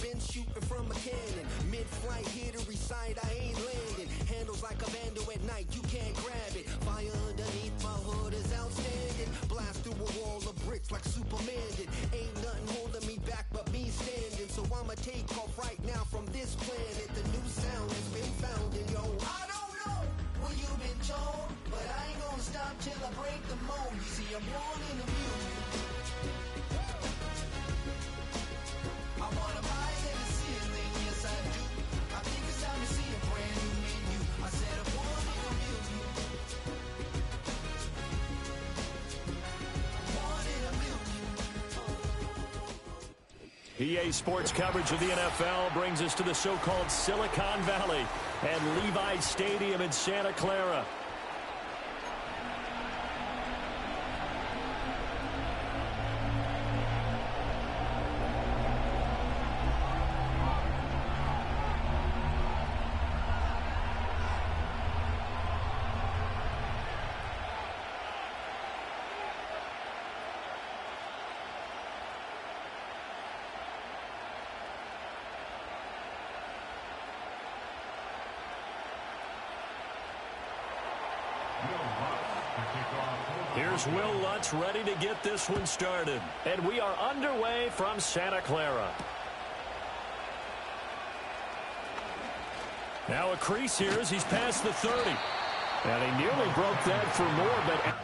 been shooting from a cannon. Mid-flight, here to recite, I ain't landing. Handles like a vandal at night, you can't grab it. Fire underneath my hood is outstanding. Blast through a wall of bricks like Superman did. Ain't nothing holding me back but me standing. So I'ma take off right now from this planet. The new sound has been found, and yo, I don't know what you've been told, but I ain't gonna stop till I break the mold. You see, I'm born in the music. I wanna rise in the ceiling, yes I do. I think it's time to see a brand new menu. I said I'm born in the music. Born in a million. EA Sports coverage of the NFL brings us to the so-called Silicon Valley and Levi Stadium in Santa Clara. Here's Will Lutz ready to get this one started. And we are underway from Santa Clara. Now a crease here as he's past the 30. And he nearly broke that for more, but...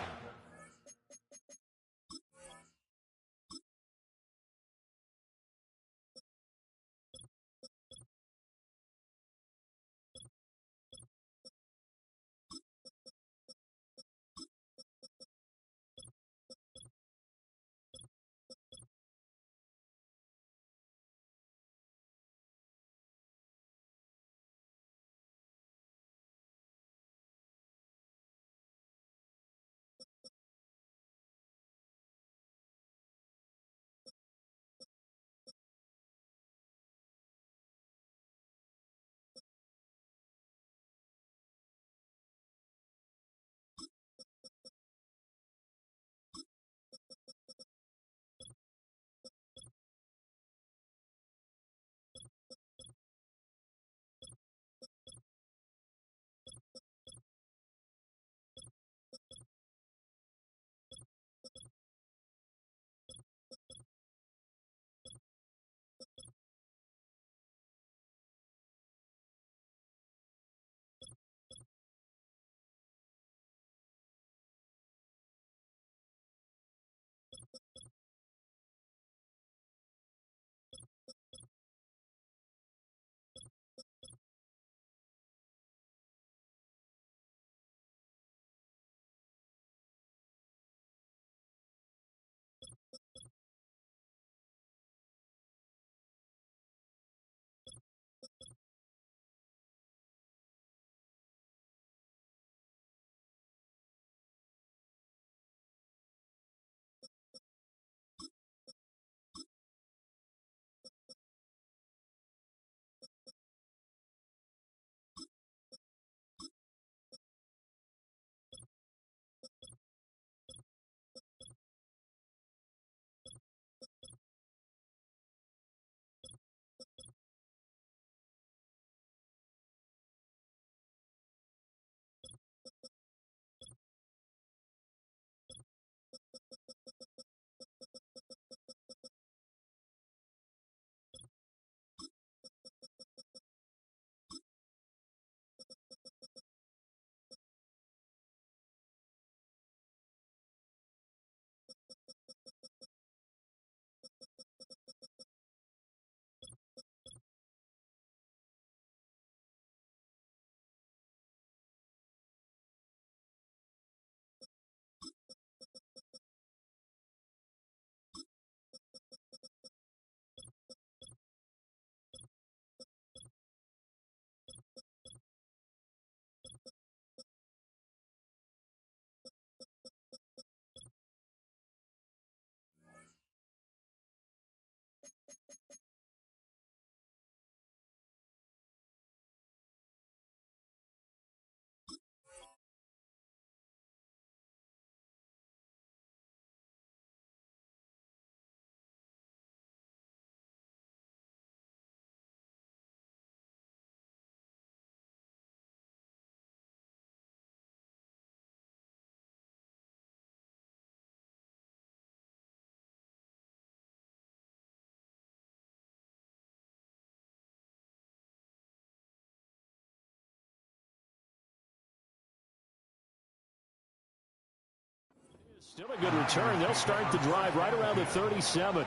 Still a good return. They'll start the drive right around the 37.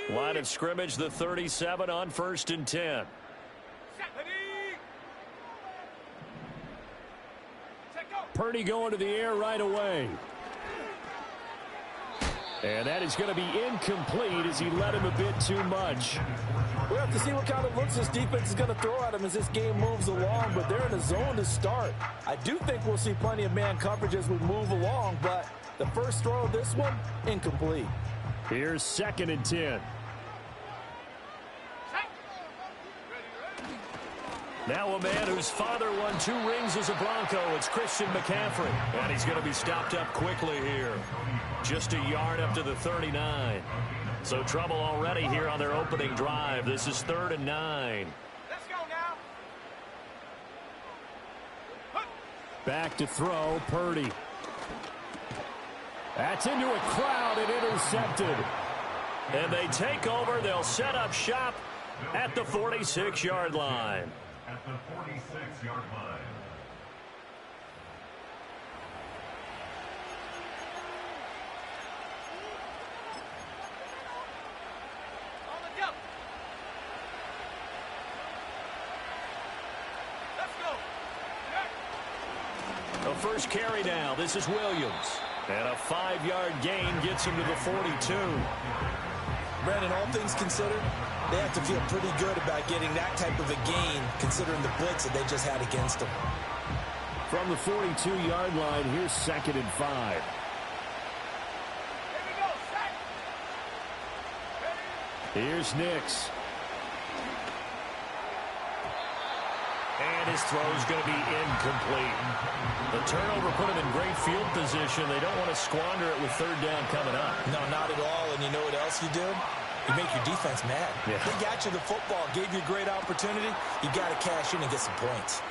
Line of scrimmage, the 37 on 1st and 10. Purdy going to the air right away. And that is going to be incomplete as he led him a bit too much. We'll have to see what kind of looks this defense is going to throw at him as this game moves along, but they're in a zone to start. I do think we'll see plenty of man coverage as we move along, but the first throw of this one, incomplete. Here's 2nd and 10. Now a man whose father won 2 rings as a Bronco. It's Christian McCaffrey. And he's going to be stopped up quickly here. Just a yard up to the 39. So trouble already here on their opening drive. This is 3rd and 9. Let's go now. Back to throw, Purdy. That's into a crowd and intercepted. And they take over. They'll set up shop at the 46-yard line. At the 46-yard line. On the jump. Let's go. The first carry now. This is Williams. And a 5-yard gain gets him to the 42. Brandon, all things considered, they have to feel pretty good about getting that type of a gain, considering the blitz that they just had against them. From the 42-yard line, here's 2nd and 5. Here we go. Set. Here's Nix. And his throw is going to be incomplete. The turnover put him in great field position. They don't want to squander it with 3rd down coming up. No, not at all. And you know what else you do? You make your defense mad. Yeah. They got you the football, gave you a great opportunity. You got to cash in and get some points.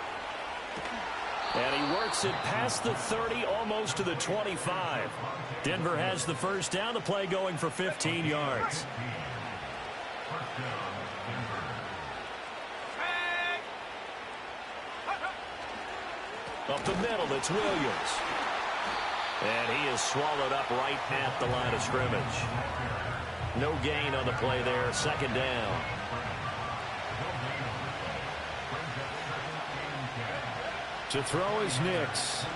And he works it past the 30, almost to the 25. Denver has the first down. The play going for 15 yards. Up the middle, it's Williams. And he is swallowed up right at the line of scrimmage. No gain on the play there. 2nd down. To throw is Nix.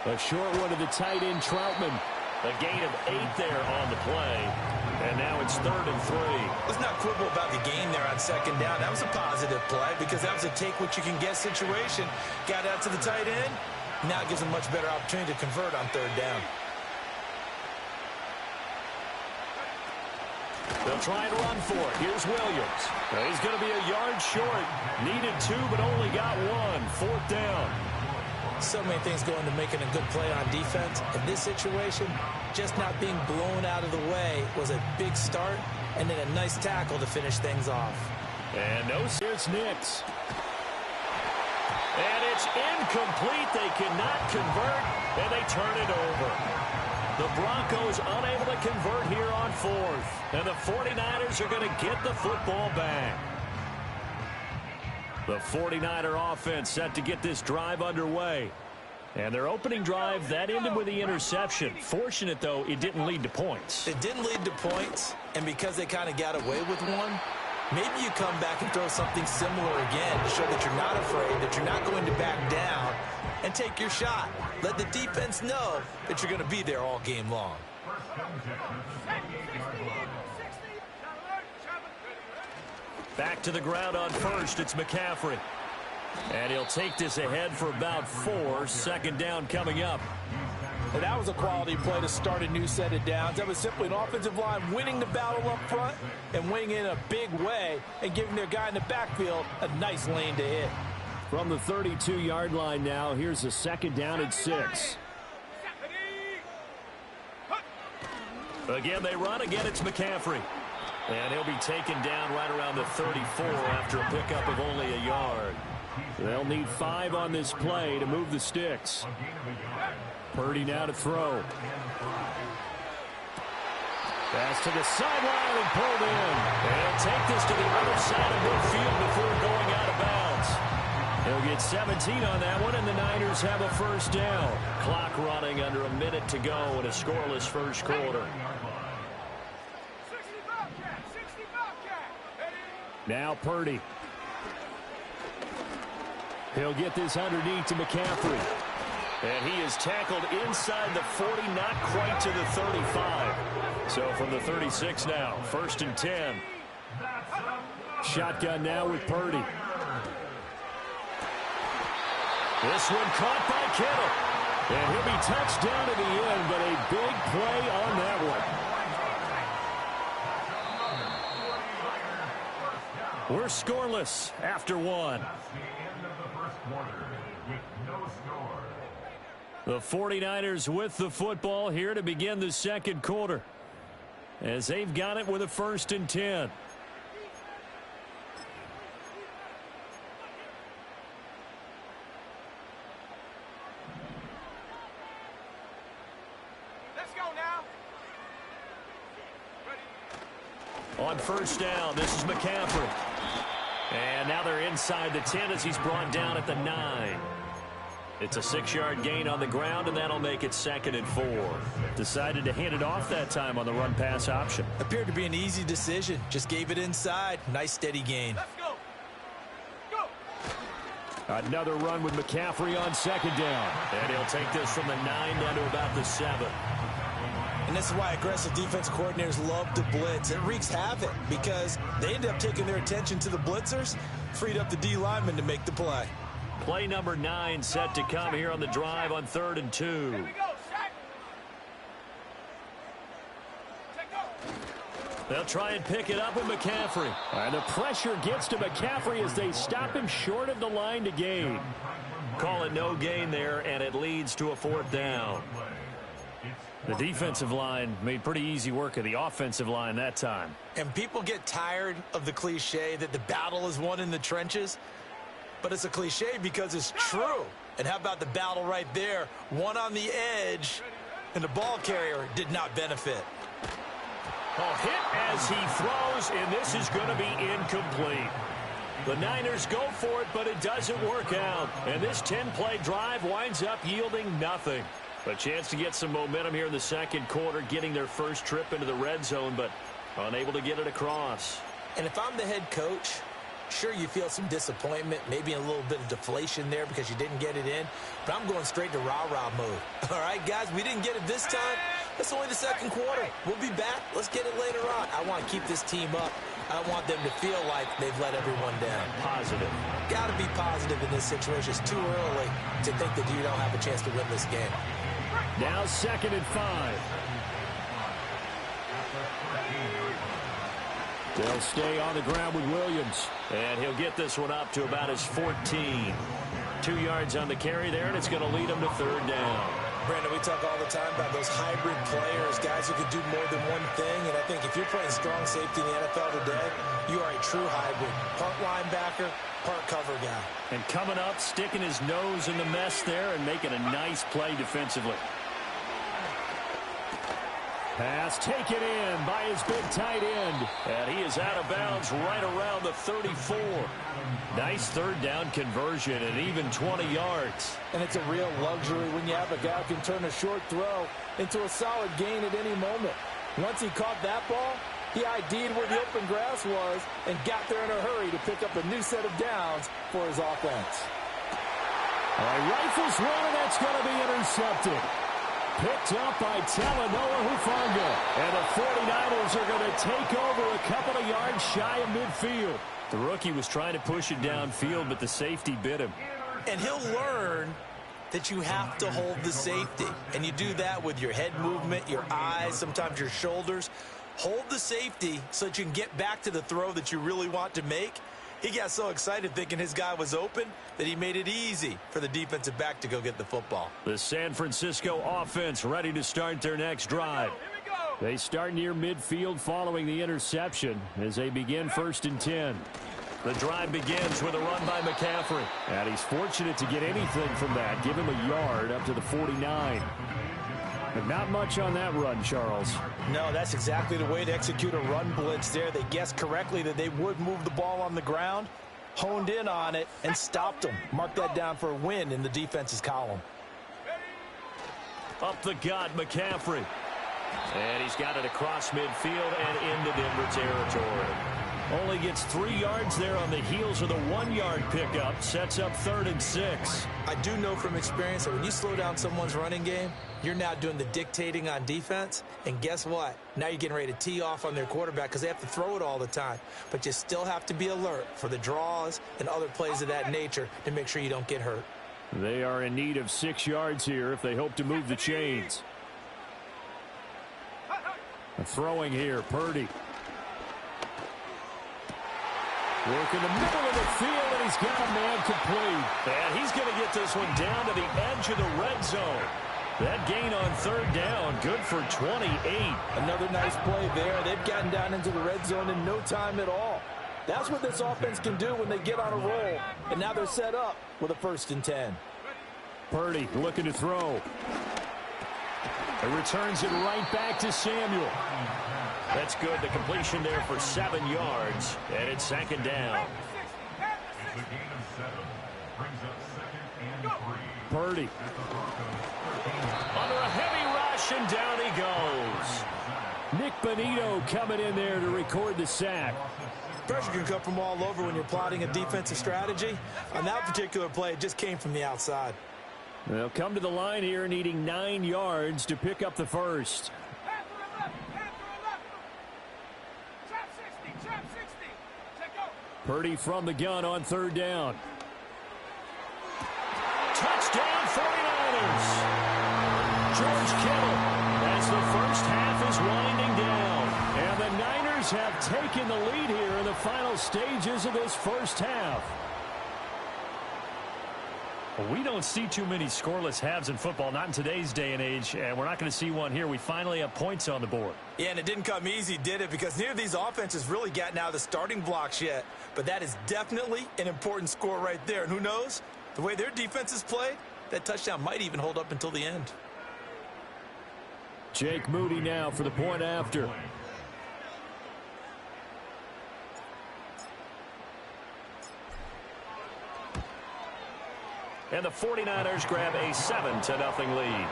A short one to the tight end, Troutman. A gain of 8 there on the play. And now it's 3rd and 3. Let's not quibble about the gain there on 2nd down. That was a positive play because that was a take-what-you-can-get situation. Got out to the tight end. Now it gives them a much better opportunity to convert on 3rd down. They'll try and run for it. Here's Williams. He's going to be a yard short. Needed 2, but only got 1. 4th down. So many things go into making a good play on defense. In this situation, just not being blown out of the way was a big start, and then a nice tackle to finish things off. And no, here's Nix. And it's incomplete. They cannot convert, and they turn it over. The Broncos unable to convert here on 4th. And the 49ers are going to get the football back. The 49er offense set to get this drive underway. And their opening drive, that ended with the interception. Fortunate, though, it didn't lead to points. It didn't lead to points, and because they kind of got away with one, maybe you come back and throw something similar again to show that you're not afraid, that you're not going to back down, and take your shot. Let the defense know that you're going to be there all game long. Back to the ground on 1st. It's McCaffrey. And he'll take this ahead for about 4. 2nd down coming up. And that was a quality play to start a new set of downs. That was simply an offensive line winning the battle up front and winning in a big way and giving their guy in the backfield a nice lane to hit. From the 32-yard line now, here's a 2nd down and 6. Again, they run. Again, it's McCaffrey. And he'll be taken down right around the 34 after a pickup of only a yard. They'll need 5 on this play to move the sticks. Purdy now to throw. Pass to the sideline and pulled in. And he'll take this to the other side of midfield before going out of bounds. He'll get 17 on that one, and the Niners have a first down. Clock running under a minute to go in a scoreless first quarter. 65 cat. Now Purdy. He'll get this underneath to McCaffrey. And he is tackled inside the 40, not quite to the 35. So from the 36 now, 1st and 10. Shotgun now with Purdy. This one caught by Kittle. And he'll be touched down at the end, but a big play on that one. We're scoreless after one. That's the end of the first quarter with no score. The 49ers with the football here to begin the second quarter, as they've got it with a 1st and 10. Let's go now. On first down, this is McCaffrey. And now they're inside the 10 as he's brought down at the 9. It's a 6-yard gain on the ground, and that'll make it 2nd and 4. Decided to hand it off that time on the run-pass option. Appeared to be an easy decision. Just gave it inside. Nice steady gain. Let's go. Go. Another run with McCaffrey on 2nd down. And he'll take this from the 9 down to about the 7. And this is why aggressive defense coordinators love to blitz. It wreaks havoc because they end up taking their attention to the blitzers, freed up the D lineman to make the play. Play number 9 set to come here on the drive on 3rd and 2. Here we go, Shaq. Take go. They'll try and pick it up with McCaffrey. And the pressure gets to McCaffrey as they stop him short of the line to gain. Call it no gain there, and it leads to a 4th down. The defensive line made pretty easy work of the offensive line that time. And people get tired of the cliche that the battle is won in the trenches. But it's a cliche because it's true. And how about the battle right there? One on the edge, and the ball carrier did not benefit. Hit as he throws, and this is going to be incomplete. The Niners go for it, but it doesn't work out. And this 10-play drive winds up yielding nothing. A chance to get some momentum here in the second quarter, getting their first trip into the red zone, but unable to get it across. And if I'm the head coach, sure, you feel some disappointment, maybe a little bit of deflation there because you didn't get it in, but I'm going straight to rah-rah mode. All right, guys, we didn't get it this time. It's only the second quarter. We'll be back. Let's get it later on. I want to keep this team up. I want them to feel like they've let everyone down. Positive. Got to be positive in this situation. It's too early to think that you don't have a chance to win this game. Now 2nd and 5. They'll stay on the ground with Williams. And he'll get this one up to about his 14. 2 yards on the carry there, and it's going to lead him to 3rd down. Brandon, we talk all the time about those hybrid players, guys who can do more than one thing. And I think if you're playing strong safety in the NFL today, you are a true hybrid. Part linebacker, part cover guy. And coming up, sticking his nose in the mess there and making a nice play defensively. Pass taken in by his big tight end. And he is out of bounds right around the 34. Nice 3rd down conversion and even 20 yards. And it's a real luxury when you have a guy who can turn a short throw into a solid gain at any moment. Once he caught that ball, he ID'd where the open grass was and got there in a hurry to pick up a new set of downs for his offense. Rifles one, and that's going to be intercepted. Picked up by Talanoa Hufanga. And the 49ers are going to take over a couple of yards shy of midfield. The rookie was trying to push it downfield, but the safety bit him. And he'll learn that you have to hold the safety. And you do that with your head movement, your eyes, sometimes your shoulders. Hold the safety so that you can get back to the throw that you really want to make. He got so excited thinking his guy was open that he made it easy for the defensive back to go get the football. The San Francisco offense ready to start their next drive. Here we go. They start near midfield following the interception as they begin 1st and 10. The drive begins with a run by McCaffrey. And he's fortunate to get anything from that. Give him a yard up to the 49. But not much on that run, Charles. No, that's exactly the way to execute a run blitz there. They guessed correctly that they would move the ball on the ground, honed in on it, and stopped them. Mark that down for a win in the defense's column. Up the gut, McCaffrey. And he's got it across midfield and into Denver territory. Only gets 3 yards there on the heels of the 1-yard pickup. Sets up 3rd and 6. I do know from experience that when you slow down someone's running game, you're now doing the dictating on defense. And guess what? Now you're getting ready to tee off on their quarterback because they have to throw it all the time. But you still have to be alert for the draws and other plays of that nature to make sure you don't get hurt. They are in need of 6 yards here if they hope to move the chains. Throwing here, Purdy. Work in the middle of the field, and he's got a man complete. And he's going to get this one down to the edge of the red zone. That gain on 3rd down, good for 28. Another nice play there. They've gotten down into the red zone in no time at all. That's what this offense can do when they get on a roll. And now they're set up with a 1st and 10. Purdy looking to throw. He returns it right back to Samuel. That's good. The completion there for 7 yards. And it's 2nd down. It's a gain of 7. Brings up 2nd and 3. Purdy. Under a heavy rush, and down he goes. Nick Bonito coming in there to record the sack. Pressure can come from all over when you're plotting a defensive strategy. On that particular play, it just came from the outside. They'll come to the line here needing 9 yards to pick up the first. Purdy from the gun on 3rd down. Touchdown 49ers. George Kittle as the first half is winding down. And the Niners have taken the lead here in the final stages of this first half. We don't see too many scoreless halves in football, not in today's day and age, and we're not going to see one here. We finally have points on the board. Yeah, and it didn't come easy, did it? Because neither of these offenses really gotten out of the starting blocks yet. But that is definitely an important score right there. And who knows? The way their defense is played, that touchdown might even hold up until the end. Jake Moody now for the point after. And the 49ers grab a 7-0 lead.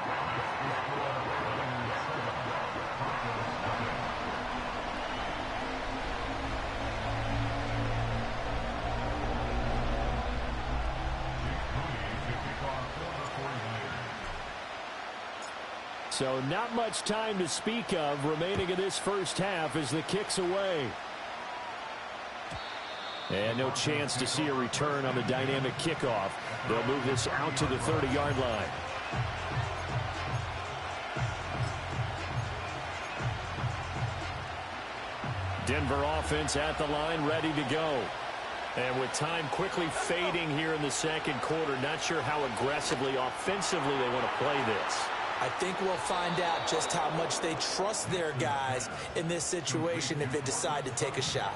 So not much time to speak of remaining in this first half as the kick's away. And no chance to see a return on the dynamic kickoff. They'll move this out to the 30-yard line. Denver offense at the line, ready to go. And with time quickly fading here in the second quarter, not sure how aggressively, offensively they want to play this. I think we'll find out just how much they trust their guys in this situation if they decide to take a shot.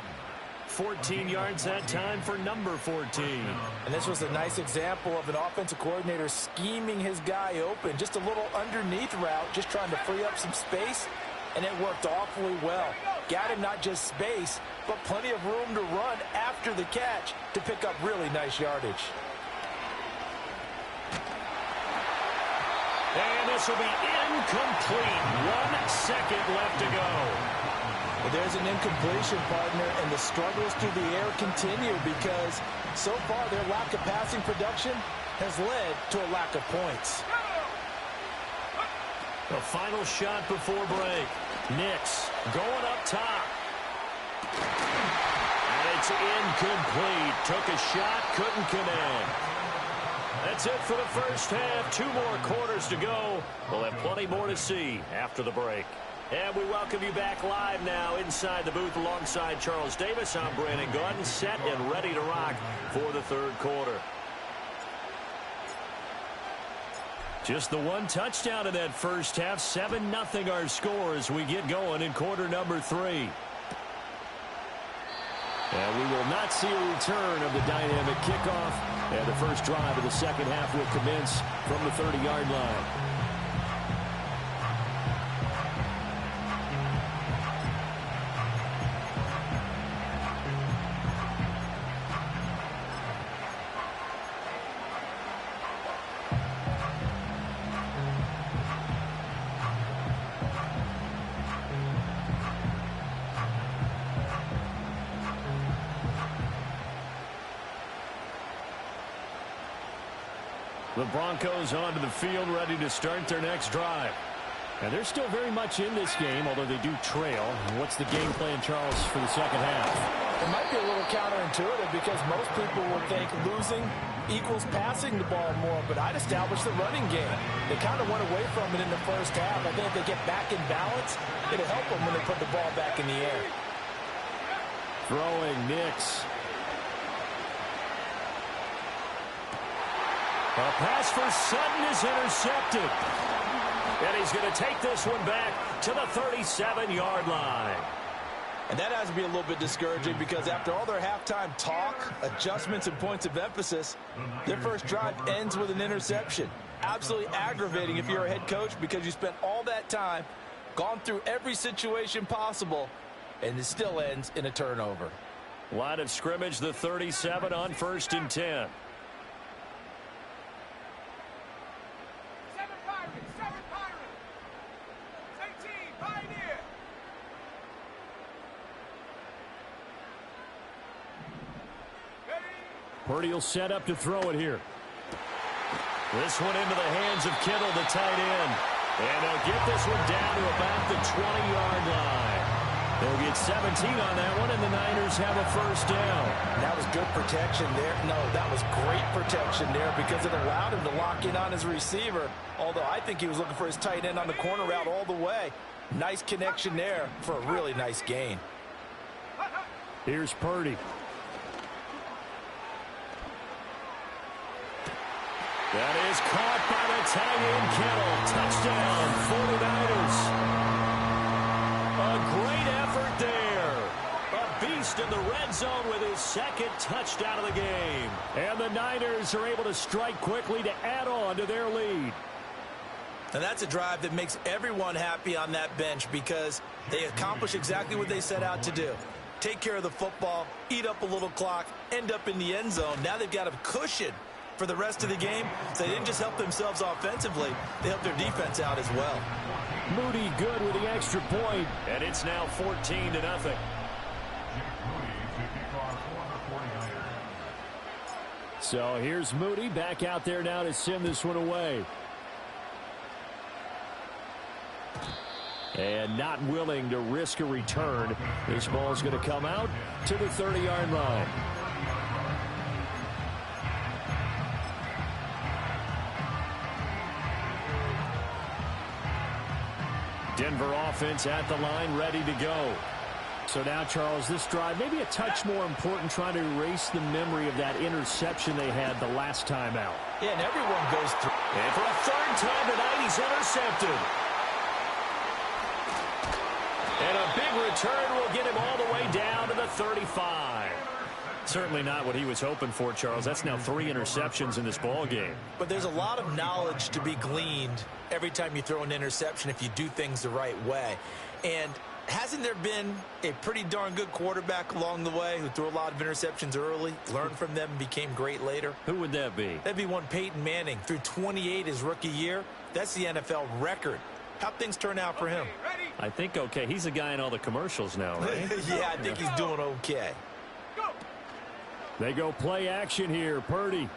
14 yards that time for number 14. And this was a nice example of an offensive coordinator scheming his guy open. Just a little underneath route, just trying to free up some space, and it worked awfully well. Got him not just space, but plenty of room to run after the catch to pick up really nice yardage. And this will be incomplete. 1 second left to go. Well, there's an incompletion, partner, and the struggles through the air continue because so far their lack of passing production has led to a lack of points. The final shot before break. Knicks going up top. And it's incomplete. Took a shot, couldn't connect. That's it for the first half. 2 more quarters to go. We'll have plenty more to see after the break. And we welcome you back live now inside the booth alongside Charles Davis. I'm Brandon Gordon, set and ready to rock for the third quarter. Just the one touchdown in that first half. 7-0 our score as we get going in quarter number 3. And we will not see a return of the dynamic kickoff. And the first drive of the second half will commence from the 30-yard line. The Broncos onto the field, ready to start their next drive. And they're still very much in this game, although they do trail. What's the game plan, Charles, for the second half? It might be a little counterintuitive because most people will think losing equals passing the ball more, but I'd establish the running game. They kind of went away from it in the first half. I think if they get back in balance, it'll help them when they put the ball back in the air. Throwing Nix. A pass for Sutton is intercepted. And he's going to take this one back to the 37-yard line. And that has to be a little bit discouraging because after all their halftime talk, adjustments, and points of emphasis, their first drive ends with an interception. Absolutely aggravating if you're a head coach because you spent all that time, gone through every situation possible, and it still ends in a turnover. Line of scrimmage, the 37 on 1st and 10. Purdy will set up to throw it here. This one into the hands of Kittle, the tight end. And they'll get this one down to about the 20-yard line. They'll get 17 on that one, and the Niners have a first down. That was good protection there. No, that was great protection there because it allowed him to lock in on his receiver, although I think he was looking for his tight end on the corner route all the way. Nice connection there for a really nice gain. Here's Purdy. That is caught by the tight end Kittle. Touchdown, 49ers. A great effort there. A beast in the red zone with his second touchdown of the game. And the Niners are able to strike quickly to add on to their lead. And that's a drive that makes everyone happy on that bench because they accomplish exactly what they set out to do. Take care of the football, eat up a little clock, end up in the end zone. Now they've got a cushion for the rest of the game, so they didn't just help themselves offensively, they helped their defense out as well. Moody good with the extra point, and it's now 14-0. So here's Moody back out there now to send this one away. And not willing to risk a return. This ball's going to come out to the 30-yard line. Denver offense at the line, ready to go. So now, Charles, this drive maybe a touch more important, trying to erase the memory of that interception they had the last time out. Yeah, and everyone goes through. And for a third time tonight, he's intercepted. And a big return will get him all the way down to the 35. Certainly not what he was hoping for, Charles. That's now 3 interceptions in this ball game. But there's a lot of knowledge to be gleaned every time you throw an interception if you do things the right way. And hasn't there been a pretty darn good quarterback along the way who threw a lot of interceptions early, learned from them, and became great later? Who would that be? That'd be one Peyton Manning. Threw 28 his rookie year. That's the NFL record. How'd things turn out for him? I think okay. He's a guy in all the commercials now, right? Yeah, I think he's doing okay. They go play action here. Purdy.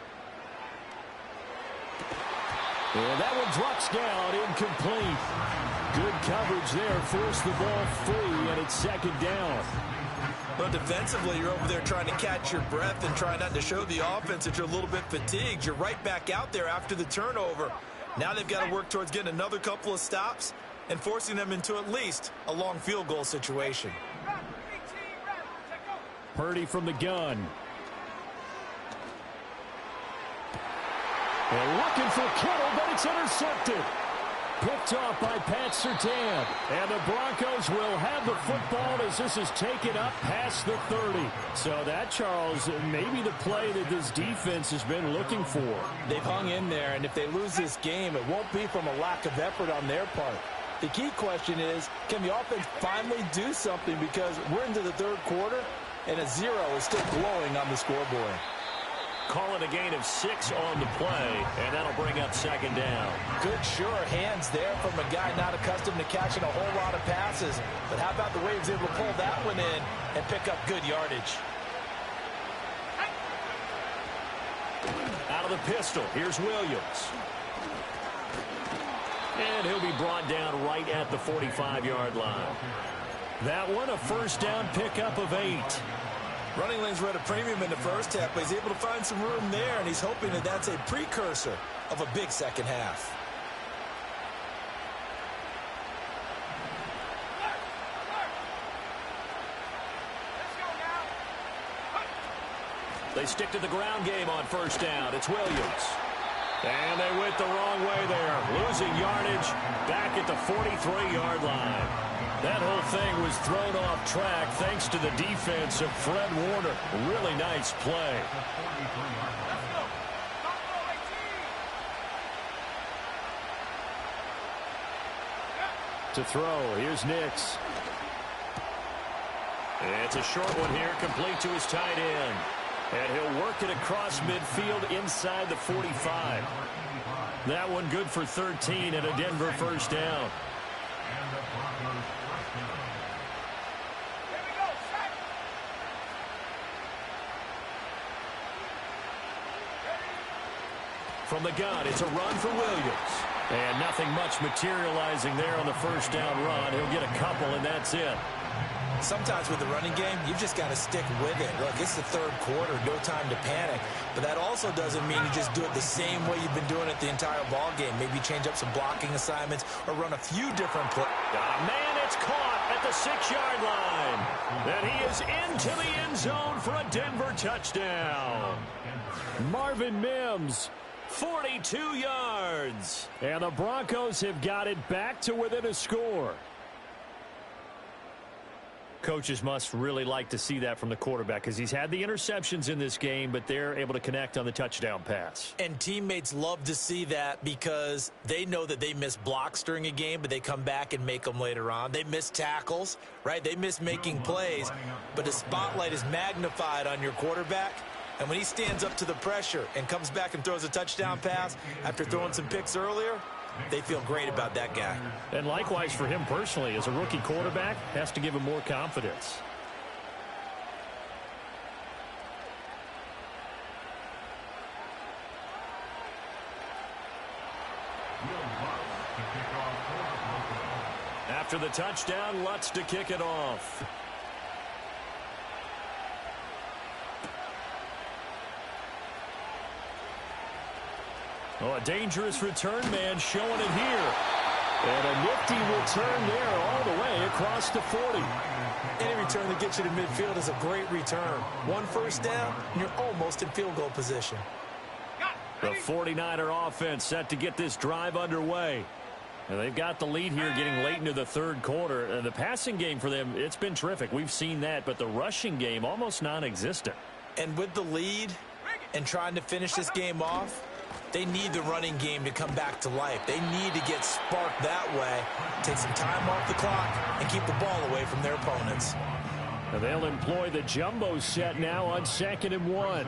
And that one drops down, incomplete. Good coverage there. Forced the ball free, and it's second down. But defensively, you're over there trying to catch your breath and try not to show the offense that you're a little bit fatigued. You're right back out there after the turnover. Now they've got to work towards getting another couple of stops and forcing them into at least a long field goal situation. Purdy from the gun. And looking for Kittle, but it's intercepted. Picked off by Pat Surtain. And the Broncos will have the football as this is taken up past the 30. So that, Charles, may be the play that this defense has been looking for. They've hung in there, and if they lose this game, it won't be from a lack of effort on their part. The key question is, can the offense finally do something, because we're into the third quarter, and a 0 is still glowing on the scoreboard. Calling a gain of 6 on the play, and that'll bring up second down. Good, sure hands there from a guy not accustomed to catching a whole lot of passes. But how about the way he was able to pull that one in and pick up good yardage? Out of the pistol, here's Williams. And he'll be brought down right at the 45-yard line. That one, a first down pickup of 8. Running lanes were at a premium in the first half, but he's able to find some room there, and he's hoping that that's a precursor of a big second half. They stick to the ground game on first down. It's Williams. And they went the wrong way there. Losing yardage back at the 43-yard line. That whole thing was thrown off track thanks to the defense of Fred Warner. Really nice play. To throw, here's Nix. It's a short one here, complete to his tight end. And he'll work it across midfield inside the 45. That one good for 13 and a Denver first down. From the gun, it's a run for Williams. And nothing much materializing there on the first down run. He'll get a couple, and that's it. Sometimes with the running game, you've just got to stick with it. Look, it's the third quarter, no time to panic. But that also doesn't mean you just do it the same way you've been doing it the entire ball game. Maybe change up some blocking assignments or run a few different plays. Man, it's caught at the 6-yard line. And he is into the end zone for a Denver touchdown. Marvin Mims. 42 yards. And the Broncos have got it back to within a score. Coaches must really like to see that from the quarterback because he's had the interceptions in this game, but they're able to connect on the touchdown pass. And teammates love to see that because they know that they miss blocks during a game, but they come back and make them later on. They miss tackles, right? They miss making plays, but the spotlight is magnified on your quarterback. And when he stands up to the pressure and comes back and throws a touchdown pass after throwing some picks earlier, they feel great about that guy. And likewise for him personally, as a rookie quarterback, has to give him more confidence. After the touchdown, Lutz to kick it off. Oh, a dangerous return man showing it here. And a nifty return there all the way across the 40. Any return that gets you to midfield is a great return. One first down, and you're almost in field goal position. The 49er offense set to get this drive underway. And they've got the lead here getting late into the third quarter. And the passing game for them, it's been terrific. We've seen that, but the rushing game almost non-existent. And with the lead and trying to finish this game off, they need the running game to come back to life. They need to get sparked that way, take some time off the clock, and keep the ball away from their opponents. And they'll employ the jumbo set now on 2nd and 1.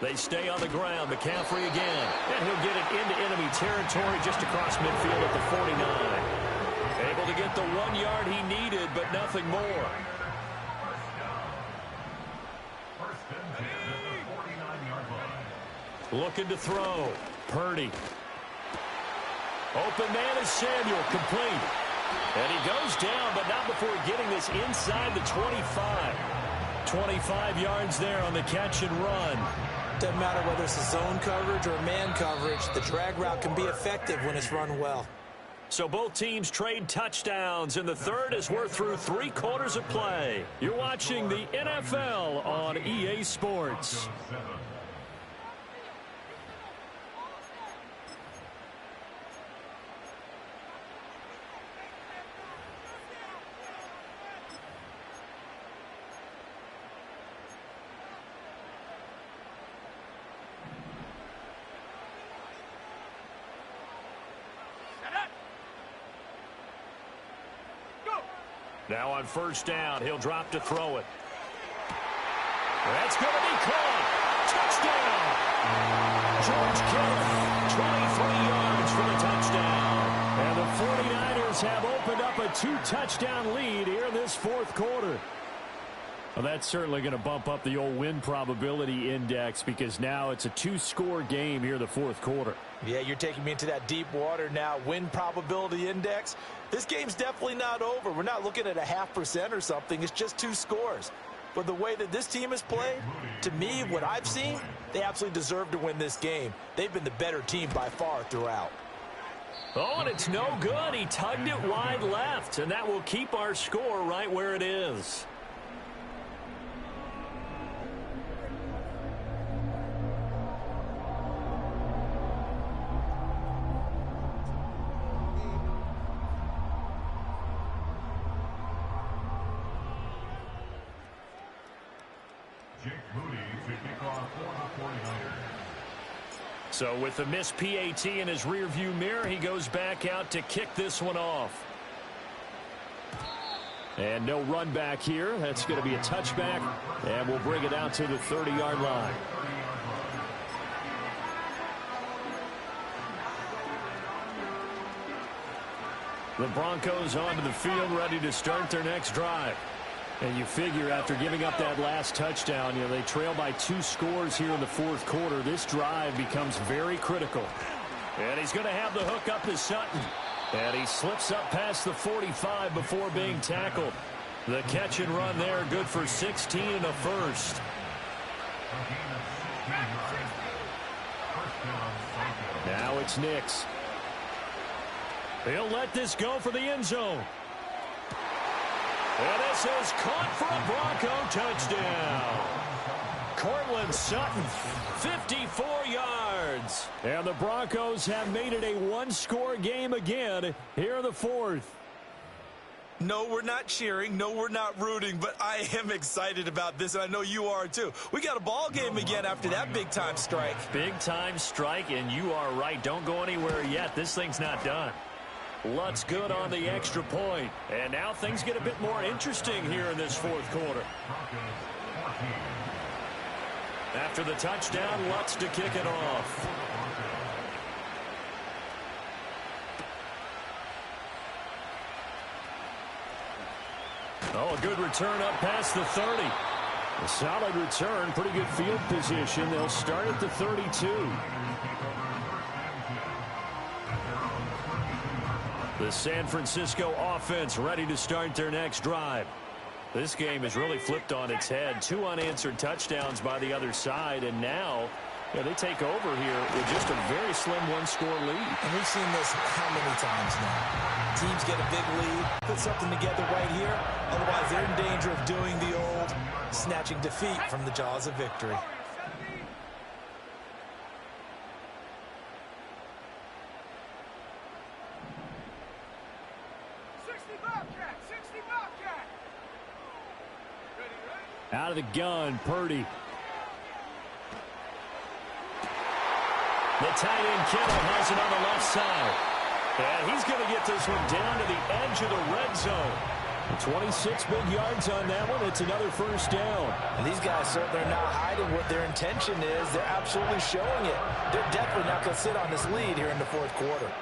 They stay on the ground. McCaffrey again. And he'll get it into enemy territory just across midfield at the 49. Able to get the 1 yard he needed, but nothing more. Looking to throw. Purdy. Open man is Samuel, complete. And he goes down, but not before getting this inside the 25. 25 yards there on the catch and run. Doesn't matter whether it's a zone coverage or man coverage, the drag route can be effective when it's run well. So both teams trade touchdowns in the third as we're through 3 quarters of play. You're watching the NFL on EA Sports. Now on first down, he'll drop to throw it. That's going to be caught. Touchdown. George Kittle, 23 yards for the touchdown. And the 49ers have opened up a 2-touchdown lead here in this fourth quarter. Well, that's certainly going to bump up the old win probability index because now it's a 2-score game here in the fourth quarter. Yeah, you're taking me into that deep water now. Win probability index. This game's definitely not over. We're not looking at a 0.5% or something. It's just 2 scores. But the way that this team has played, to me, what I've seen, they absolutely deserve to win this game. They've been the better team by far throughout. Oh, and it's no good. He tugged it wide left, and that will keep our score right where it is. So with the missed PAT in his rearview mirror, he goes back out to kick this one off. And no run back here. That's going to be a touchback, and we'll bring it out to the 30-yard line. The Broncos onto the field, ready to start their next drive. And you figure after giving up that last touchdown, they trail by 2 scores here in the fourth quarter. This drive becomes very critical. And he's going to have the hook up to Sutton. And he slips up past the 45 before being tackled. The catch and run there, good for 16 and a first. Now it's Nix. He'll let this go for the end zone. And this is caught for a Bronco touchdown. Cortland Sutton, 54 yards. And the Broncos have made it a 1-score game again here in the fourth. No, we're not cheering. No, we're not rooting. But I am excited about this, and I know you are too. We got a ball game again after that big-time strike. Big-time strike, and you are right. Don't go anywhere yet. This thing's not done. Lutz good on the extra point. And now things get a bit more interesting here in this fourth quarter. After the touchdown, Lutz to kick it off. Oh, a good return up past the 30. A solid return, pretty good field position. They'll start at the 32. The San Francisco offense ready to start their next drive. This game has really flipped on its head. 2 unanswered touchdowns by the other side, and now they take over here with just a very slim 1-score lead. And we've seen this how many times now? Teams get a big lead, put something together right here. Otherwise, they're in danger of doing the old snatching defeat from the jaws of victory. Out of the gun, Purdy. The tight end Kittle has it on the left side. And he's going to get this one down to the edge of the red zone. 26 big yards on that one. It's another first down. And these guys certainly are not hiding what their intention is. They're absolutely showing it. They're definitely not going to sit on this lead here in the fourth quarter.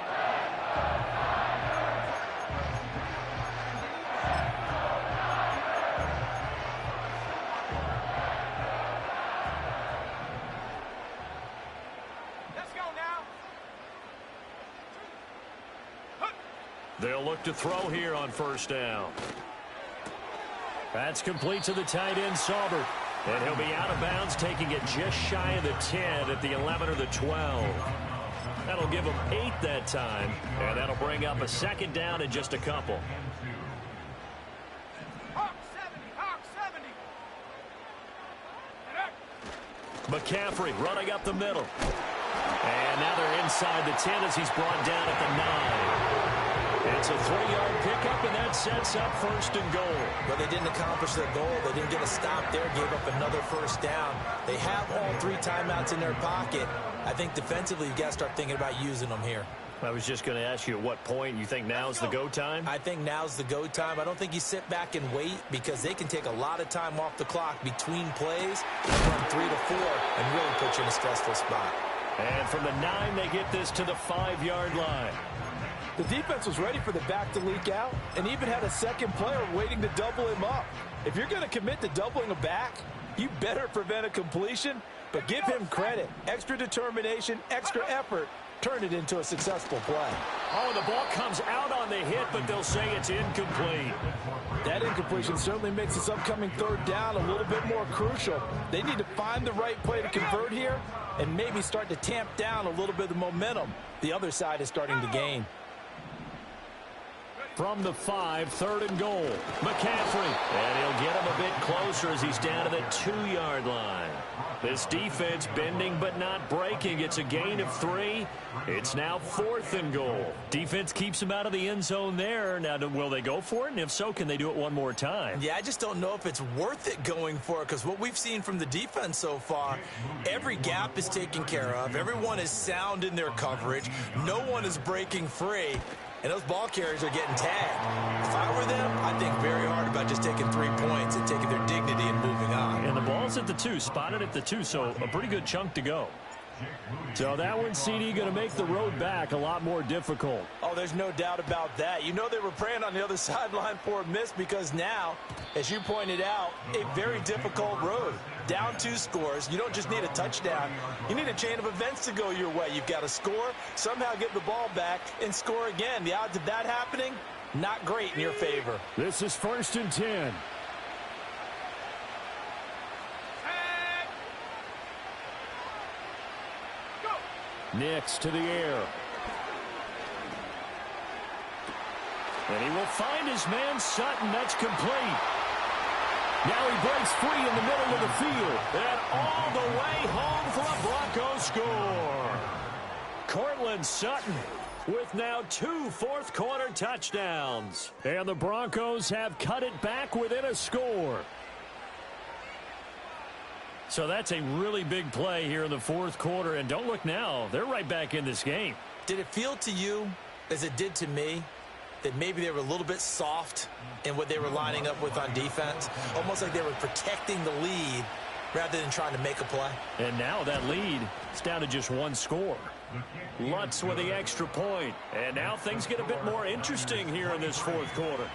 They'll look to throw here on first down. That's complete to the tight end, Saubert. And he'll be out of bounds, taking it just shy of the 10 at the 11 or the 12. That'll give them 8 that time, and that'll bring up a second down in just a couple. Hawk 70, Hawk 70. McCaffrey running up the middle. And now they're inside the 10 as he's brought down at the 9. It's a 3-yard pickup, and that sets up 1st and goal. But they didn't accomplish their goal. They didn't get a stop there, gave up another first down. They have all 3 timeouts in their pocket. I think defensively you got to start thinking about using them here. I was just going to ask you at what point you think now's the go time? I think now's the go time. I don't think you sit back and wait because they can take a lot of time off the clock between plays, run 3 to 4, and really put you in a stressful spot. And from the 9, they get this to the 5-yard line. The defense was ready for the back to leak out and even had a second player waiting to double him up. If you're going to commit to doubling a back, you better prevent a completion, but give him credit. Extra determination, extra effort, turn it into a successful play. Oh, the ball comes out on the hit, but they'll say it's incomplete. That incompletion certainly makes this upcoming 3rd down a little bit more crucial. They need to find the right play to convert here and maybe start to tamp down a little bit of the momentum the other side is starting to gain. From the 5, 3rd and goal. McCaffrey. And he'll get him a bit closer as he's down to the 2-yard line. This defense bending but not breaking. It's a gain of 3. It's now 4th and goal. Defense keeps him out of the end zone there. Now, will they go for it? And if so, can they do it one more time? Yeah, I just don't know if it's worth it going for it because what we've seen from the defense so far, every gap is taken care of. Everyone is sound in their coverage. No one is breaking free. And those ball carriers are getting tagged. If I were them, I'd think very hard about just taking 3 points and taking their dignity and moving on. And the ball's at the 2, spotted at the 2, so a pretty good chunk to go. So that one, CD, going to make the road back a lot more difficult. Oh, there's no doubt about that. You know they were praying on the other sideline for a miss because now, as you pointed out, a very difficult road. Down 2 scores. You don't just need a touchdown. You need a chain of events to go your way. You've got to score, somehow get the ball back, and score again. The odds of that happening, not great in your favor. This is 1st and 10. Nix to the air. And he will find his man Sutton. That's complete. Now he breaks free in the middle of the field. And all the way home for a Broncos score. Cortland Sutton with now 2 fourth-quarter touchdowns. And the Broncos have cut it back within a score. So that's a really big play here in the 4th quarter. And don't look now. They're right back in this game. Did it feel to you, as it did to me, that maybe they were a little bit soft in what they were lining up with on defense? Almost like they were protecting the lead rather than trying to make a play. And now that lead is down to just 1 score. Lutz with the extra point. And now things get a bit more interesting here in this 4th quarter.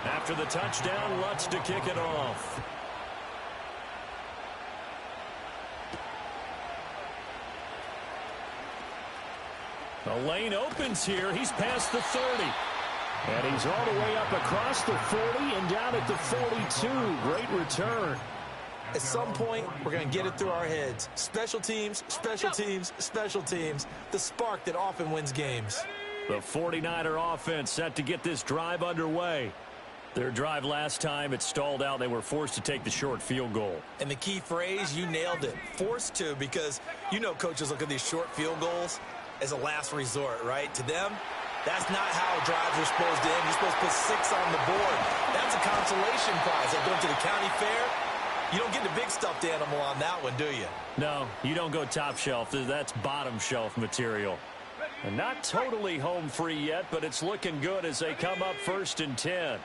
After the touchdown, Lutz to kick it off. The lane opens here. He's past the 30. And he's all the way up across the 40 and down at the 42. Great return. At some point, we're going to get it through our heads. Special teams, special teams, special teams. The spark that often wins games. The 49er offense set to get this drive underway. Their drive last time, it stalled out. They were forced to take the short field goal. And the key phrase, you nailed it. Forced to, because you know coaches look at these short field goals as a last resort, right? To them, that's not how drives are supposed to end. You're supposed to put 6 on the board. That's a consolation prize. Like going to the county fair, you don't get the big stuffed animal on that one, do you? No, you don't go top shelf. That's bottom shelf material. And not totally home free yet, but it's looking good as they come up 1st and 10.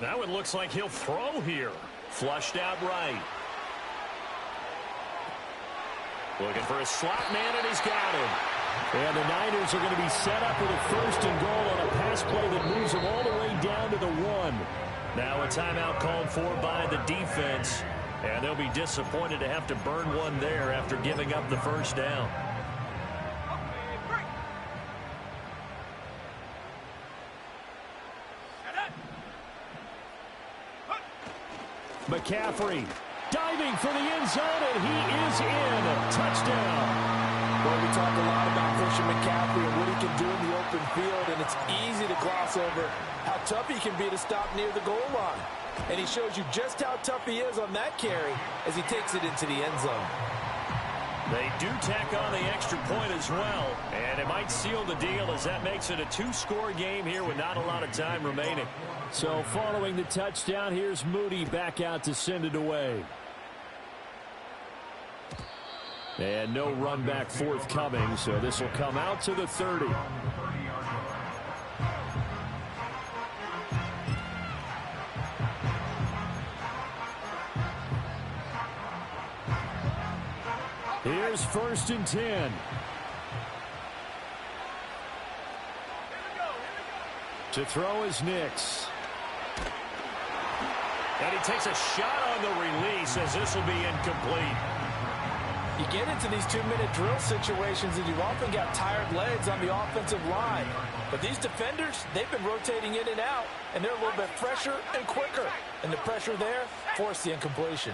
That one looks like he'll throw here. Flushed out right. Looking for a slot man, and he's got him. And the Niners are going to be set up with a 1st and goal on a pass play that moves them all the way down to the 1. Now a timeout called for by the defense. And they'll be disappointed to have to burn one there after giving up the 1st down. McCaffrey diving for the end zone, and he is in. Touchdown. Well, we talk a lot about Christian McCaffrey and what he can do in the open field, and it's easy to gloss over how tough he can be to stop near the goal line. And he shows you just how tough he is on that carry as he takes it into the end zone. They do tack on the extra point as well, and it might seal the deal as that makes it a two-score game here with not a lot of time remaining. So following the touchdown, here's Moody back out to send it away. And no run back forthcoming, so this will come out to the 30. Here's 1st and 10. To throw is Nix. And he takes a shot on the release as this will be incomplete. You get into these 2-minute drill situations and you've often got tired legs on the offensive line. But these defenders, they've been rotating in and out, and they're a little bit fresher and quicker. And the pressure there forced the incompletion.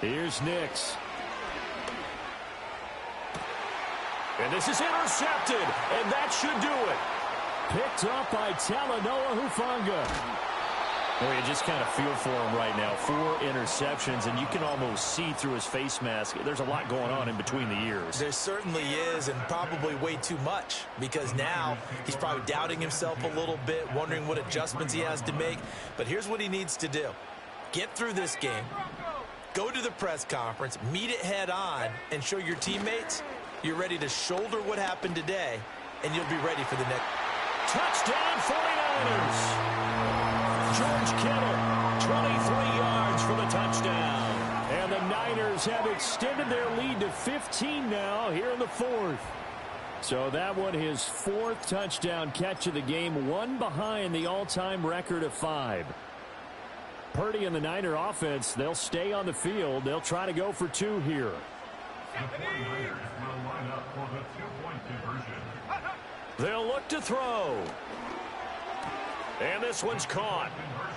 Here's Nix. And this is intercepted, and that should do it. Picked up by Talanoa Hufanga. Well, you just kind of feel for him right now. 4 interceptions, and you can almost see through his face mask. There's a lot going on in between the ears. There certainly is, and probably way too much, because now he's probably doubting himself a little bit, wondering what adjustments he has to make. But here's what he needs to do. Get through this game. Go to the press conference, meet it head on, and show your teammates you're ready to shoulder what happened today, and you'll be ready for the next. Touchdown 49ers. George Kittle, 23 yards for the touchdown. And the Niners have extended their lead to 15 now here in the 4th. So that one, his 4th touchdown catch of the game, one behind the all-time record of 5. Purdy and the Niner offense, they'll stay on the field. They'll try to go for 2 here. The 49ers will line up for the 2-point conversion. They'll look to throw. And this one's caught.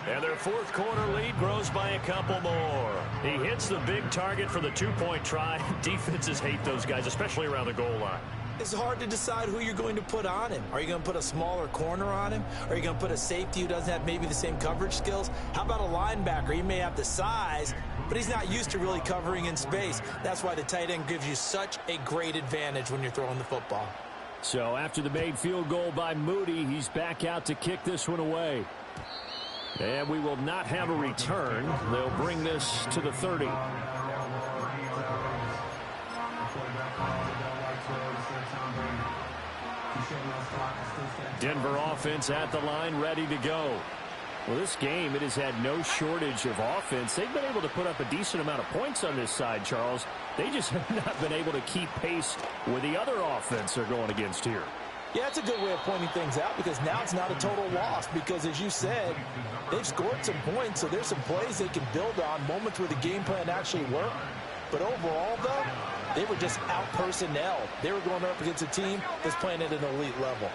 And their 4th quarter lead grows by a couple more. He hits the big target for the 2-point try. Defenses hate those guys, especially around the goal line. It's hard to decide who you're going to put on him. Are you going to put a smaller corner on him? Are you going to put a safety who doesn't have maybe the same coverage skills? How about a linebacker? He may have the size, but he's not used to really covering in space. That's why the tight end gives you such a great advantage when you're throwing the football. So after the made field goal by Moody, he's back out to kick this one away. And we will not have a return. They'll bring this to the 30. Denver offense at the line, ready to go. Well, this game, it has had no shortage of offense. They've been able to put up a decent amount of points on this side, Charles. They just have not been able to keep pace with the other offense they're going against here. Yeah, it's a good way of pointing things out because now it's not a total loss because, as you said, they've scored some points, so there's some plays they can build on, moments where the game plan actually worked. But overall, though, they were just out-personnel. They were going up against a team that's playing at an elite level.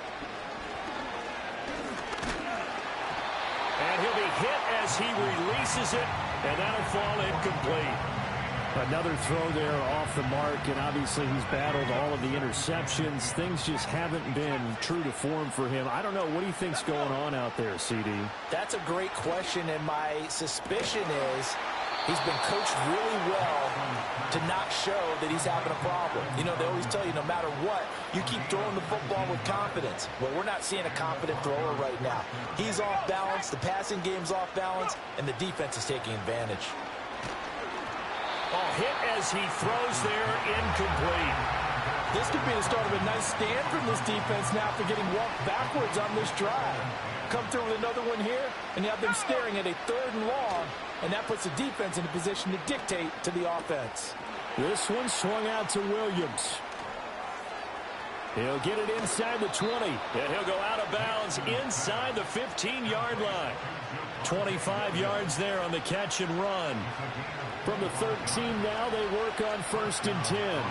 And he'll be hit as he releases it, and that'll fall incomplete. Another throw there off the mark, and obviously he's battled all of the interceptions. Things just haven't been true to form for him. I don't know. What do you think's going on out there, CD? That's a great question, and my suspicion is he's been coached really well to not show that he's having a problem. You know, they always tell you no matter what, you keep throwing the football with confidence. Well, we're not seeing a confident thrower right now. He's off balance, the passing game's off balance, and the defense is taking advantage. Oh, hit as he throws there, incomplete. This could be the start of a nice stand from this defense now for getting walked backwards on this drive. Come through with another one here, and you have them staring at a 3rd and long, and that puts the defense in a position to dictate to the offense. This one swung out to Williams. He'll get it inside the 20. And he'll go out of bounds inside the 15-yard line. 25 yards there on the catch and run. From the 13 now, they work on 1st and 10.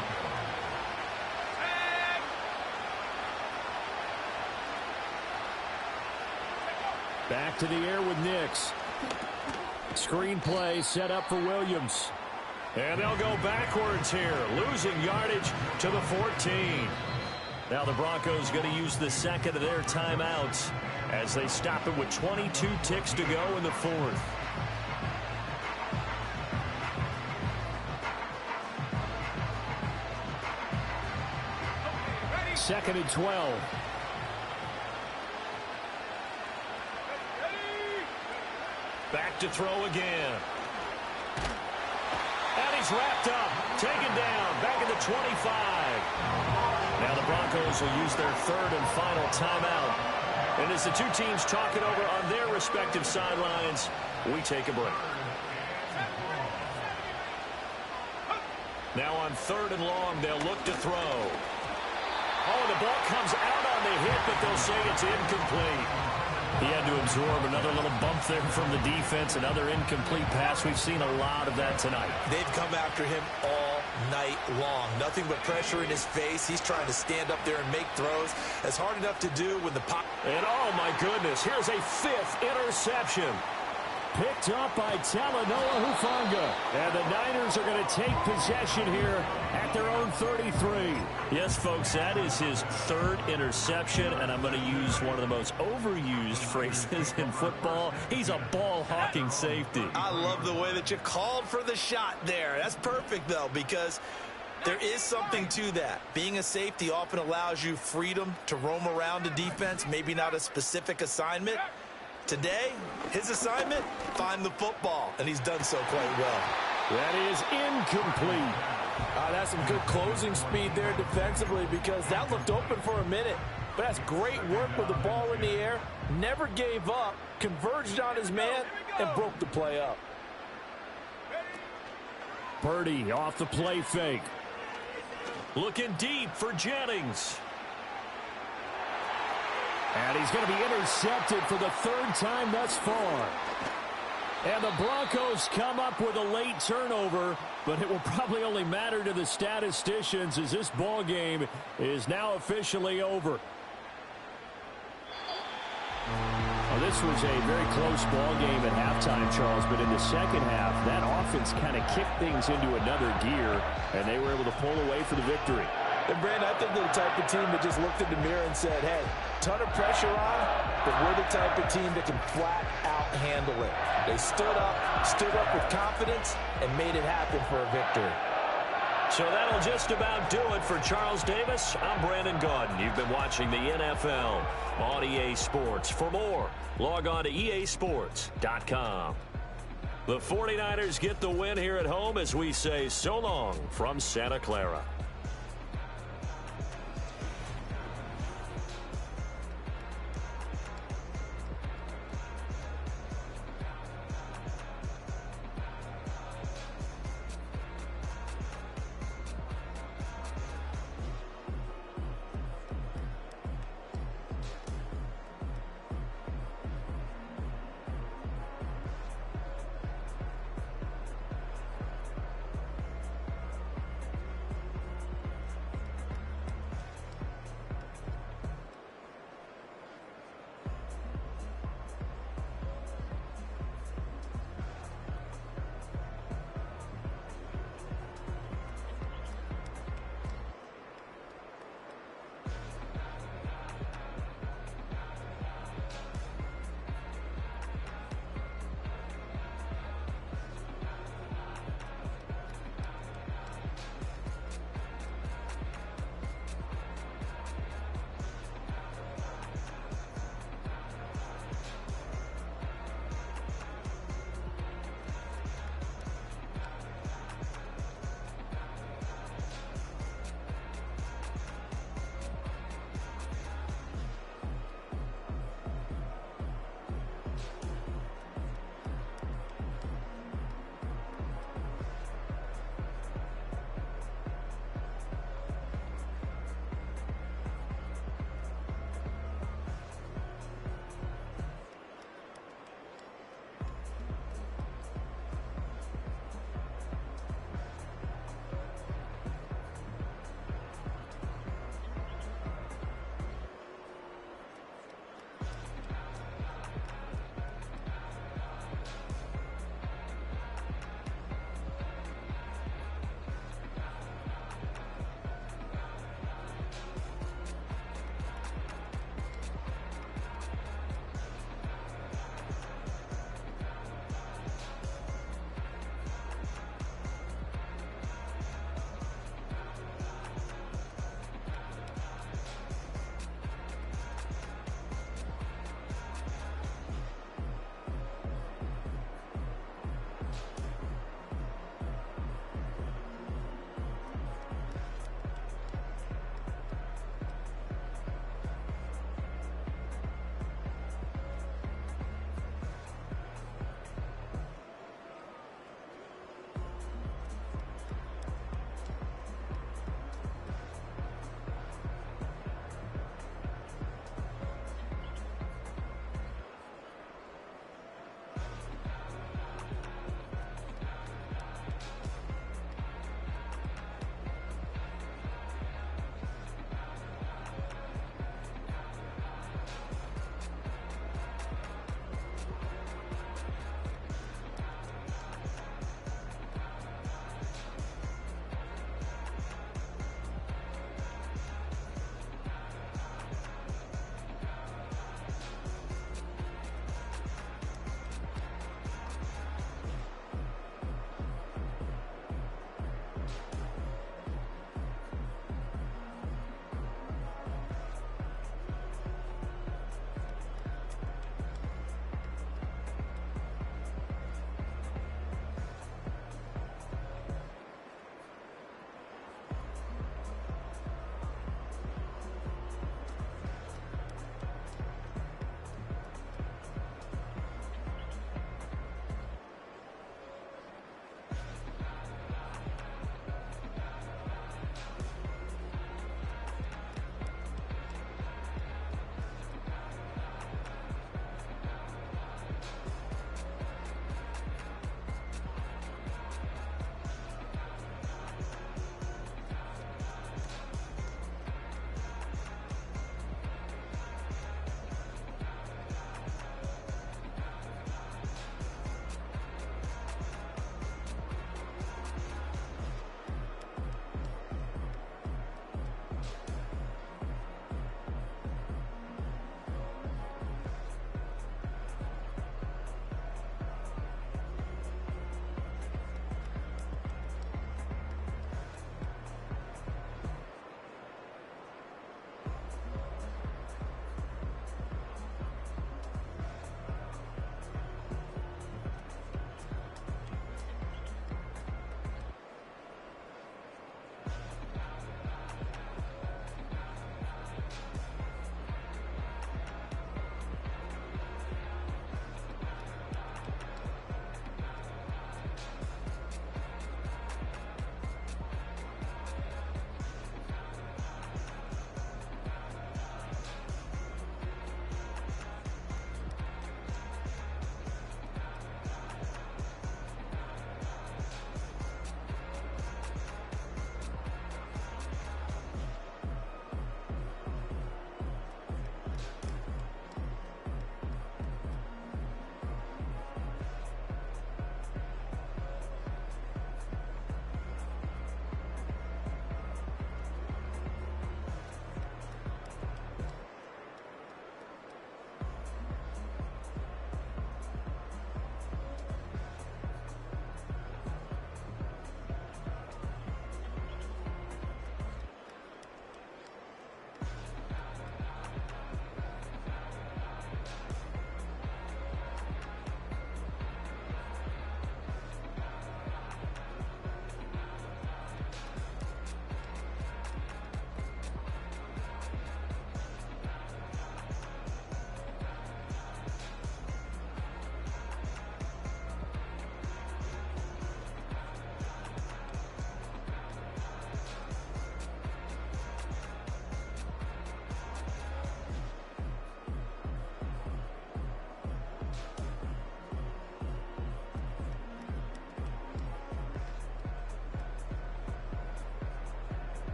Back to the air with Nix. Screen play set up for Williams. And they'll go backwards here, losing yardage to the 14. Now the Broncos going to use the second of their timeouts as they stop it with 22 ticks to go in the fourth. Second and 12. Back to throw again. And he's wrapped up, taken down, back at the 25. Now the Broncos will use their third and final timeout. And as the two teams talk it over on their respective sidelines, we take a break. Now on third and long, they'll look to throw. Oh, the ball comes out on the hit, but they'll say it's incomplete. He had to absorb another little bump there from the defense, another incomplete pass. We've seen a lot of that tonight. They've come after him all night long. Nothing but pressure in his face. He's trying to stand up there and make throws. It's hard enough to do when the pop. And oh my goodness, here's a fifth interception. Picked up by Talanoa Hufanga. And the Niners are going to take possession here at their own 33. Yes, folks, that is his third interception, and I'm going to use one of the most overused phrases in football. He's a ball-hawking safety. I love the way that you called for the shot there. That's perfect, though, because there is something to that. Being a safety often allows you freedom to roam around the defense, maybe not a specific assignment. Today, his assignment, find the football, and he's done so quite well. That is incomplete. That's some good closing speed there defensively because that looked open for a minute. But that's great work with the ball in the air. Never gave up, converged on his man, and broke the play up. Purdy off the play fake. Looking deep for Jennings. And he's going to be intercepted for the third time thus far. And the Broncos come up with a late turnover, but it will probably only matter to the statisticians as this ball game is now officially over. Well, this was a very close ball game at halftime, Charles, but in the second half, that offense kind of kicked things into another gear, and they were able to pull away for the victory. And, Brandon, I think they're the type of team that just looked in the mirror and said, hey, ton of pressure on, but we're the type of team that can flat out handle it. They stood up with confidence, and made it happen for a victory. So that'll just about do it for Charles Davis. I'm Brandon Gaudin. You've been watching the NFL on EA Sports. For more, log on to easports.com. The 49ers get the win here at home as we say so long from Santa Clara.